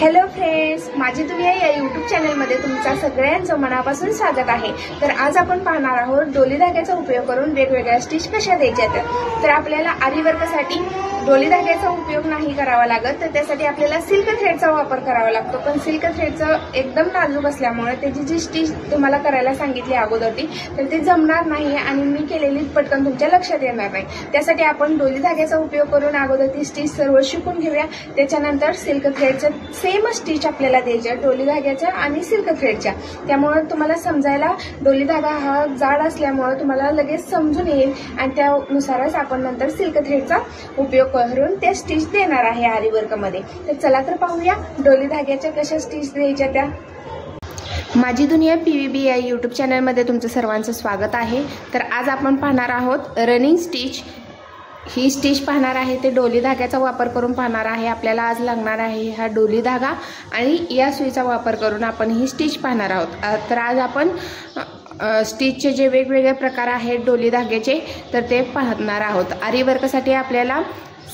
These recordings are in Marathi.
हॅलो फ्रेंड्स, माझी दुनिया या यूट्यूब चॅनलमध्ये तुमच्या सगळ्यांचं मनापासून स्वागत आहे। तर आज आपण पाहणार आहोत डोली धाग्याचा उपयोग करून वेगवेगळ्या स्टिच कशा द्यायच्या। तर आपल्याला आरी वर्कसाठी डोली धाग्याचा उपयोग नाही करावा लागत, तर त्यासाठी आपल्याला सिल्क थ्रेडचा वापर करावा लागतो। पण सिल्क थ्रेडचं एकदम नाजूक असल्यामुळे त्याची जी स्टिच तुम्हाला करायला सांगितली अगोदरती तर ते जमणार नाही आणि मी केलेली पटकन तुमच्या लक्षात येणार नाही। त्यासाठी आपण डोली धाग्याचा उपयोग करून अगोदर ती स्टिच सर्व शिकून घेऊया। त्याच्यानंतर सिल्क थ्रेडचं सेम स्टिच आपल्याला द्यायच्या डोली धाग्याच्या आणि सिल्क थ्रेडच्या। त्यामुळे तुम्हाला समजायला डोली धागा हा जाड असल्यामुळे तुम्हाला लगेच समजून येईल आणि त्यानुसारच आपण नंतर सिल्क थ्रेडचा उपयोग करून ते स्टिच देणार आहे आरी वर्क मध्ये। तर चला तर पाहूया डोली धाग्याच्या कशा स्टिच द्यायच्या त्या। माझी दुनिया PVB या यूट्यूब चॅनलमध्ये तुमचं सर्वांचं स्वागत आहे। तर आज आपण पाहणार आहोत रनिंग स्टिच। ही स्टिच पाहणार आहे ते डोली धाग्याचा वापर करून पाहणार आहे। आपल्याला आज लागणार आहे हा डोली धागा आणि या सुईचा वापर करून आपण ही स्टिच पाहणार आहोत। तर आज आपण स्टिचचे जे वेगवेगळे प्रकार आहेत डोली धाग्याचे तर ते पाहणार आहोत। आरी वर्कसाठी आपल्याला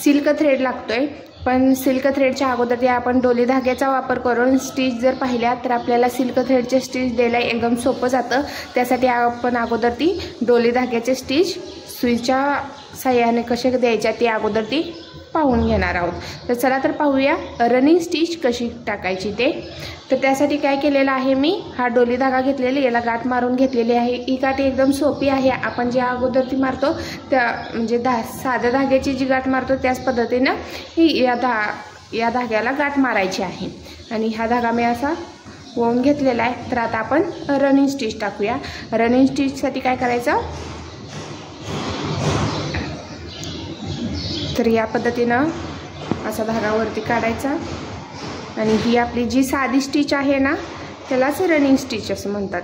सिल्क थ्रेड लागतोय, पण सिल्क थ्रेडच्या अगोदर ते आपण डोली धाग्याचा वापर करून स्टिच जर पाहिल्या तर आपल्याला सिल्क थ्रेडचे स्टिच द्यायला एकदम सोपं जातं। त्यासाठी आपण अगोदर ती डोली धाग्याचे स्टिच सुईच्या साह्याने कसे द्यायच्या ते अगोदर ती पाहून घेणार आहोत। तर चला तर पाहूया रनिंग स्टिच कशी टाकायची ते। तर त्यासाठी काय केलेलं आहे, मी हा डोली धागा घेतलेली, याला गाठ मारून घेतलेली आहे। ही गाठ एकदम सोपी आहे। आपण जे अगोदर ती मारतो त्या म्हणजे साध्या धाग्याची जी गाठ मारतो त्याच पद्धतीनं ही या धाग्याला गाठ मारायची आहे। आणि हा धागा मी असा वळून घेतलेला आहे। तर आता आपण रनिंग स्टिच टाकूया। रनिंग स्टिचसाठी काय करायचं, तर या पद्धतीनं असा धागा वरती काढायचा आणि ही आपली जी साधी स्टिच आहे ना त्यालाच रनिंग स्टिच असं म्हणतात।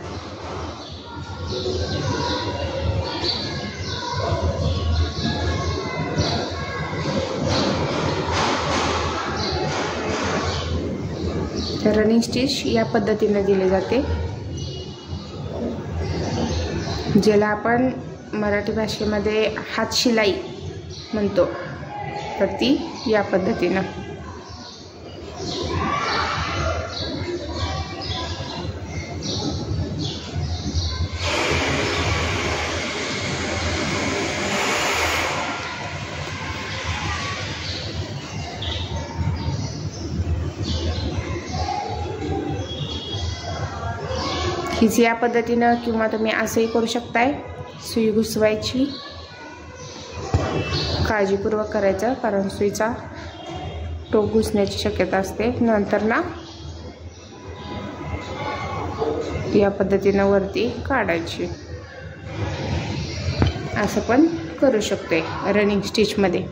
रनिंग स्टिच या पद्धतीने दिली जाते, ज्याला आपण मराठी भाषेमध्ये हात शिलाई म्हणतो। तर ती या पद्धतीनं हीच या पद्धतीनं किंवा तुम्ही असंही करू शकताय। सुई घुसवायची, काळजीपूर्वक करायचं कारण सुईचा टोक घुसण्याची शक्यता असते। नंतर ना या पद्धतीनं वरती काढायची, असं पण करू शकतोय रनिंग स्टिच मध्ये।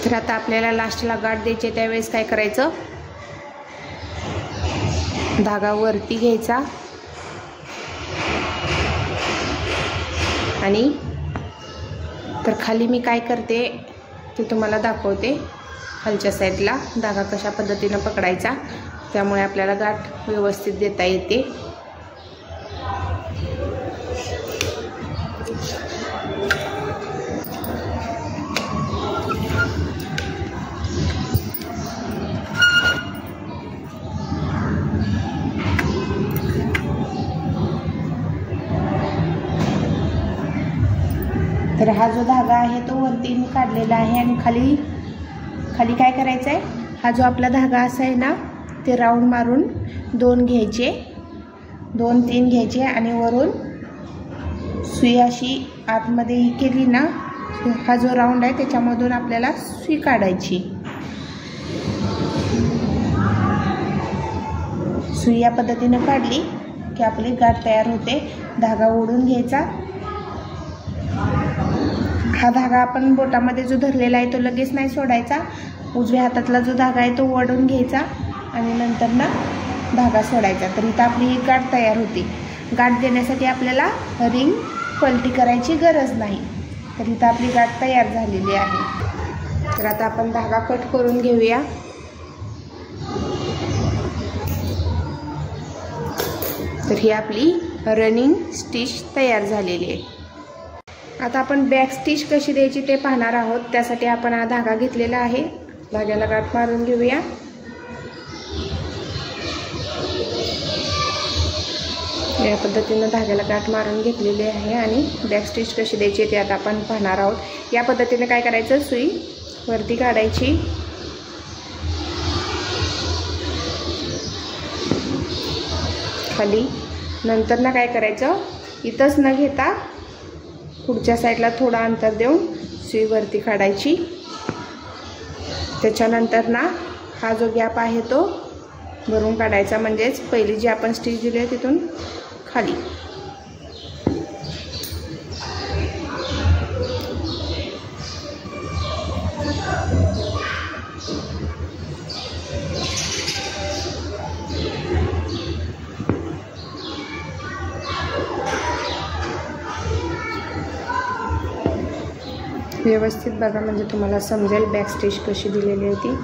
तर आता आपल्याला लास्टला गाठ द्यायची, त्यावेळेस काय करायचं, धागा वरती घ्यायचा आणि तर खाली मी काय करते ते तुम्हाला दाखवते। खालच्या साईडला धागा कशा पद्धतीनं पकडायचा, त्यामुळे आपल्याला गाठ व्यवस्थित देता येते। तर हा जो धागा आहे तो वरती मी काढलेला आहे आणि खाली काय करायचं आहे, हा जो आपला धागा असा आहे ना ते राऊंड मारून 2 घ्यायचे, 2-3 घ्यायचे आणि वरून सुई अशी आतमध्ये ही केली ना, हा जो राऊंड आहे त्याच्यामधून आपल्याला सुई काढायची। सुई या पद्धतीने काढली की आपली गाठ तयार होते। धागा ओढून घ्यायचा, हा धागा आपण बोटामध्ये जो धरलेला आहे तो लगेच नाही सोडायचा। उजव्या हातातला जो धागा आहे तो ओढून घ्यायचा आणि नंतर ना धागा सोडायचा। तर इथं आपली ही गाठ तयार होती। गाठ देण्यासाठी आपल्याला रिंग पलटी करायची गरज नाही। तर इथं आपली गाठ तयार झालेली आहे। तर आता आपण धागा कट करून घेऊया। तर ही आपली रनिंग स्टिच तयार झालेली आहे। आता आपण बॅक स्टिच कशी द्यायची ते पाहणार आहोत। त्यासाठी आपण हा धागा घेतलेला आहे, धाग्याला गाठ मारून घेऊया। या पद्धतीने धाग्याला गाठ मारून घेतलेली आहे आणि बॅक स्टिच कशी द्यायची ते आता आपण पाहणार आहोत। या पद्धतीने काय करायचं, सुई वरती काढायची, खाली, नंतर ना काय करायचं, इथंच न घेता पुढच्या साईडला थोडा अंतर देऊन सुई वरती काढायची। त्याच्यानंतर ना हा जो गॅप आहे तो भरून काढायचा, म्हणजेच पहिली जी आपण स्टिच दिली आहे तिथून खाली। व्यवस्थित बघा, म्हणजे तुम्हाला समजेल बॅक स्टिच कशी दिलेली आहे ती।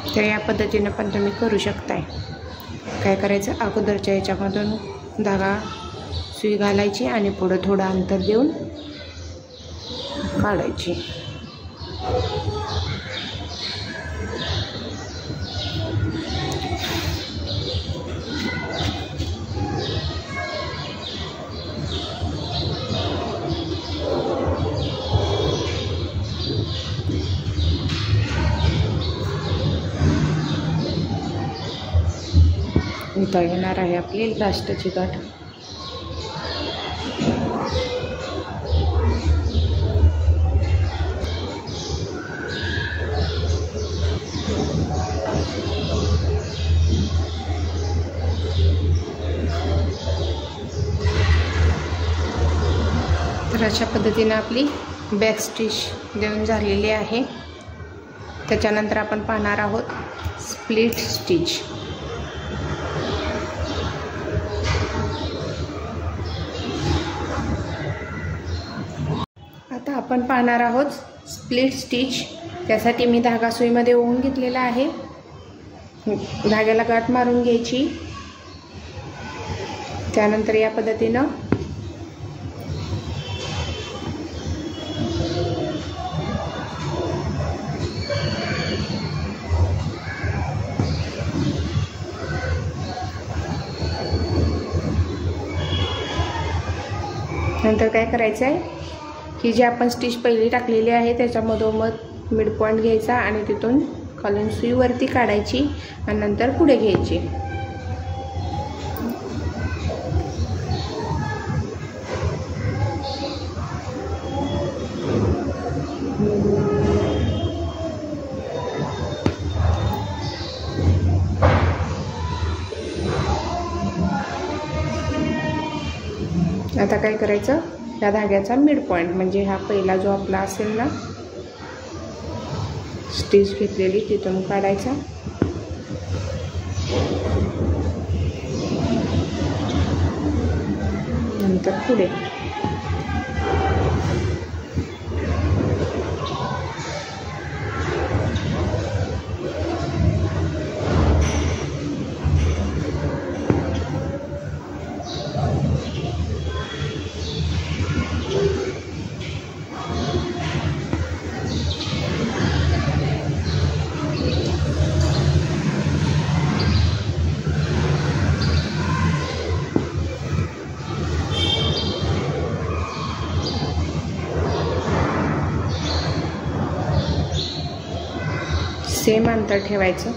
तर या पद्धतीने पण तुम्ही करू शकताय। काय करायचं, अगोदरच्या ह्याच्यामधून धागा सुई घालायची आणि पुढे थोडं अंतर देऊन काढायची। इथं येणार आहे आपली लास्टची गाठ। तर अशा पद्धतीनं आपली बॅक स्टिच देऊन झालेली आहे. त्याच्यानंतर आपण पाहणार आहोत स्प्लिट स्टिच. आता आपण पाहणार आहोत स्प्लिट स्टिच. त्यासाठी मी धागा सुईमध्ये ओवून घेतलेला आहे. धाग्याला गाठ मारून घ्यायची. त्यानंतर या पद्धतीनं नंतर काय करायचं आहे की जे आपण स्टिच पहिली टाकलेली आहे त्याच्या मधोमध मिड पॉईंट घ्यायचा आणि तिथून खालून सुई वरती काढायची आणि नंतर पुढे घ्यायची. आता काय करायचं, या धाग्याचा मिड पॉईंट म्हणजे हा पहिला जो आपला असेल ना स्टिच घेतलेली तिथून काढायचा. नंतर पुढे सेम अंतर ठेवायचं.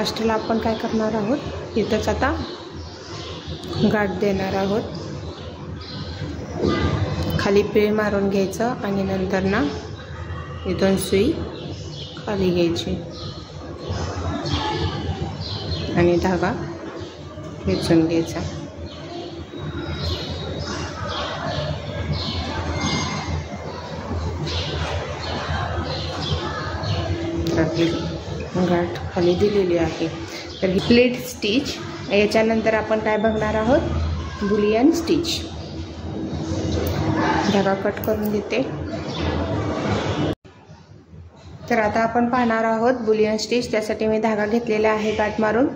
लास्टला आपण काय करणार आहोत, इथंच आता गाठ देणार आहोत. खाली पीळ मारून घ्यायचं आणि नंतर ना इथून सुई खाली घ्यायची आणि धागा खेचून घ्यायचा. तर आपली गाठ खाली दिलेली आहे. तर ही प्लेट स्टिच. याच्यानंतर आपण काय बघणार आहोत, बुलियन स्टिच. धागा कट करून घेते. तर आता आपण पाहणार आहोत बुलियन स्टिच. त्यासाठी मी धागा घेतलेला आहे गाठ मारून.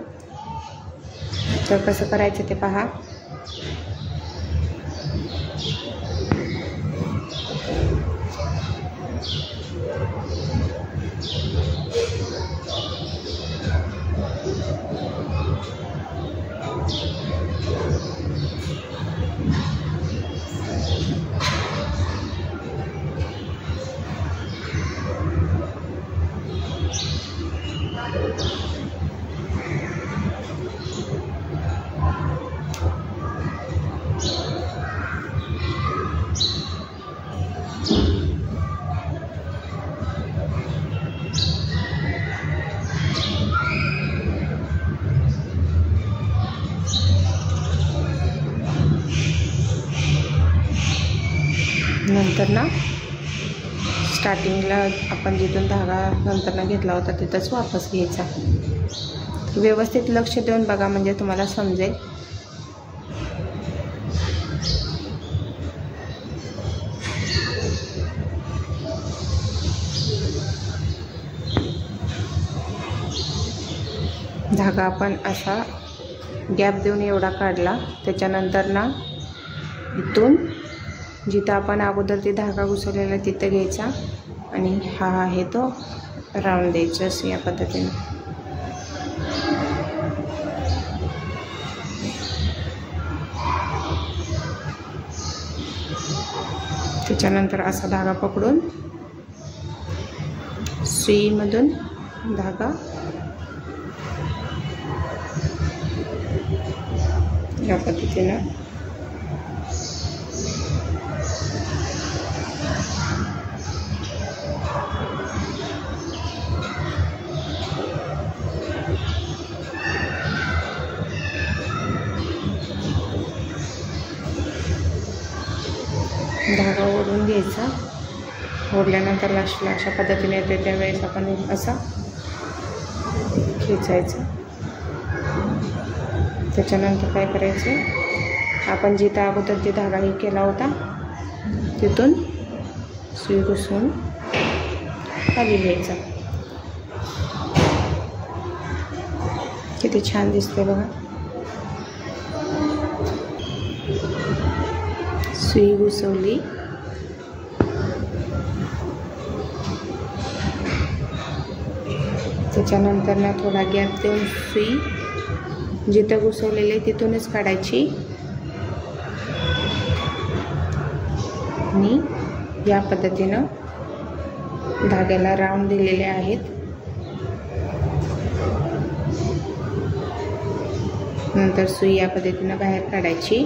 तर कसं करायचं ते पहा. नंतर ना स्टार्टिंगला आपण जिथून धागा नंतर घेतला होता तिथंच वापस घ्यायचा. व्यवस्थित लक्ष देऊन बघा म्हणजे तुम्हाला समजेल. धागा आपण असा गॅप देऊन एवढा काढला. त्याच्यानंतर ना इथून जिथं आपण अगोदर ते धागा घुसवलेला तिथं घ्यायचा आणि हा आहे तो राऊंड द्यायचा असं या पद्धतीने. त्याच्यानंतर असा धागा पकडून सुईमधून धागा या पद्धतीनं धागा ओढून घ्यायचा. ओढल्यानंतर लास्टला अशा पद्धतीने येते त्यावेळेस आपण असा खेचायचा. त्याच्यानंतर काय करायचं, आपण जिथं अगोदर ते धागा हे केला होता तिथून सुई घुसवून खाली घ्यायचा. किती छान दिसते बघा. सुई घुसवली. त्याच्यानंतर ना थोडा गॅप देऊन सुई जिथं घुसवलेली तिथूनच काढायची आणि या पद्धतीनं धाग्याला राऊंड दिलेले आहेत. नंतर सुई या पद्धतीनं बाहेर काढायची.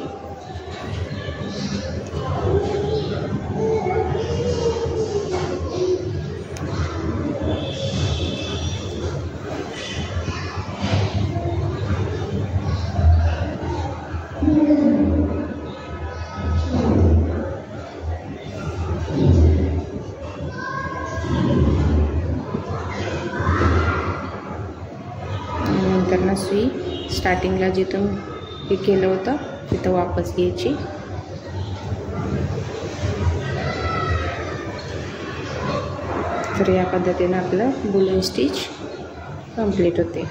नंतर ना सुई स्टार्टिंगला जिथून हे केलं होतं तिथं वापस घ्यायची. तर या पद्धतीने आपलं बुलियन स्टिच कंप्लीट होते.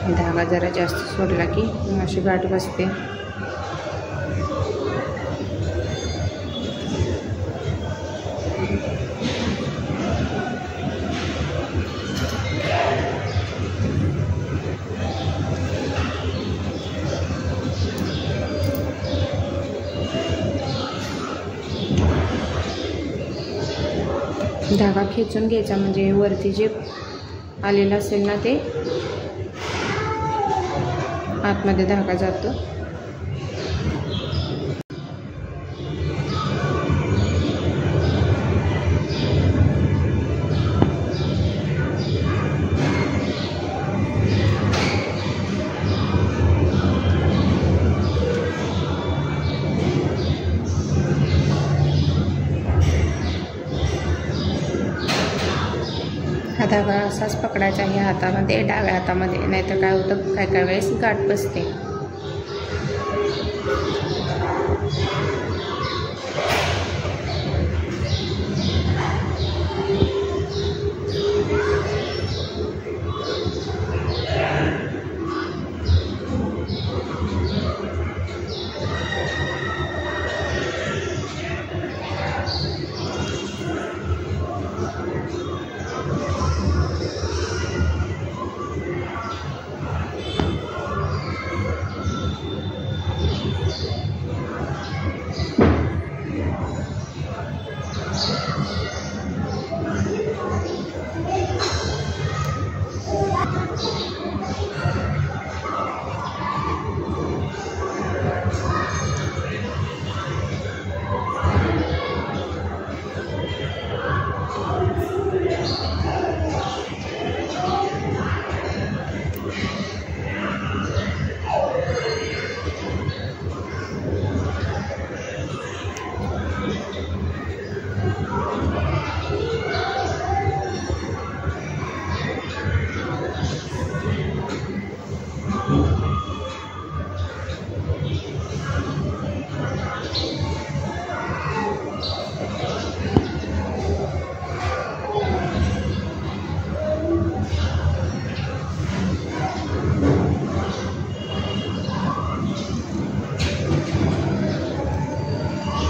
धागा जरा जास्त सोडला की अशी गाठ बसते. धागा खेचून घ्यायचा म्हणजे वरती जे आलेलं असेल ना ते आतमध्ये धागा जातो. हा धागा असाच पकडायचा आहे हातामध्ये, डाव्या हातामध्ये, नाहीतर काय होतं काय काय वेळेस गाठ बसते.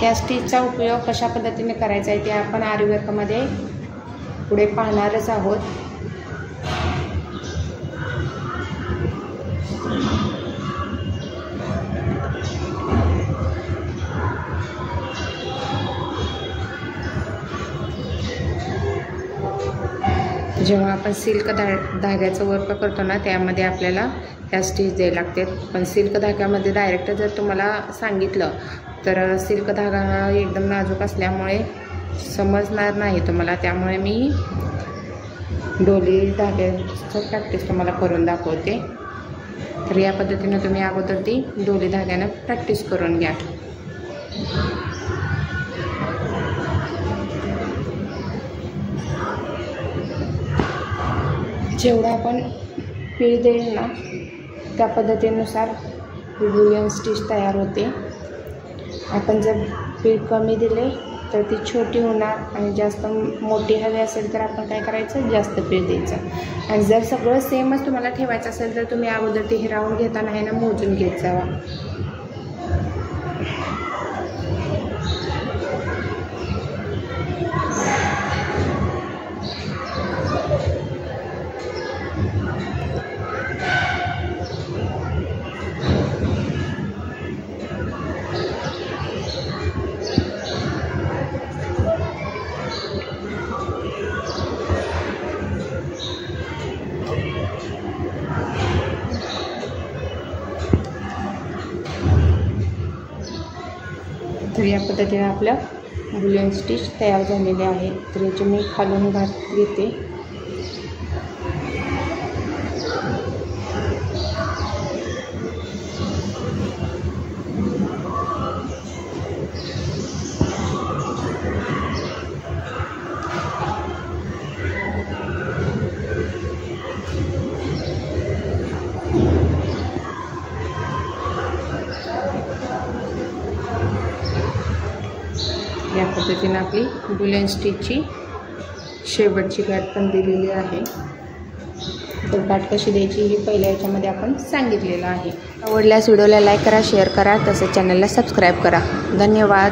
या स्टिचचा उपयोग कशा पद्धतीने करायचा आहे ते आपण आरी वर्कमध्ये पुढे पाहणारच आहोत. जेव्हा आपण सिल्क धाग्याचं वर्क करतो ना त्यामध्ये आपल्याला ह्या स्टिच द्यायला लागतात. पण सिल्क धाग्यामध्ये डायरेक्ट जर तुम्हाला सांगितलं तर सिल्क धागा एकदम नाजूक असल्यामुळे समजणार नाही तुम्हाला. त्यामुळे मी डोली धाग्याचं प्रॅक्टिस तुम्हाला करून दाखवते. तर या पद्धतीने तुम्ही अगोदर ती डोली धाग्यानं प्रॅक्टिस करून घ्या. जेवढं आपण पीळ देईल ना त्या पद्धतीनुसार बुलियन स्टिच तयार होते. आपण जर पीळ कमी दिले तर ती छोटी होणार आणि जास्त मोठी हवी असेल तर आपण काय करायचं जास्त पीळ द्यायचं. आणि जर सगळं सेमच तुम्हाला ठेवायचं असेल तर तुम्ही अगोदर ते हिरावून घेताना आहे ना मोजून घेत जावा. तर या पद्धतीने आपलं बुलियन स्टिच तयार झालेले आहे. तर याची मी खालून गाठ घेते. या पद्धतीने आपली बुलियन स्टिचची शेवटची गाठ पण दिलेली आहे. गाठ कशी द्यायची ही पहिल्या याच्यामध्ये आपण सांगितलेलं आहे. आवडल्यास व्हिडिओला लाईक करा, शेअर करा, तसेच चॅनलला सबस्क्राईब करा. धन्यवाद.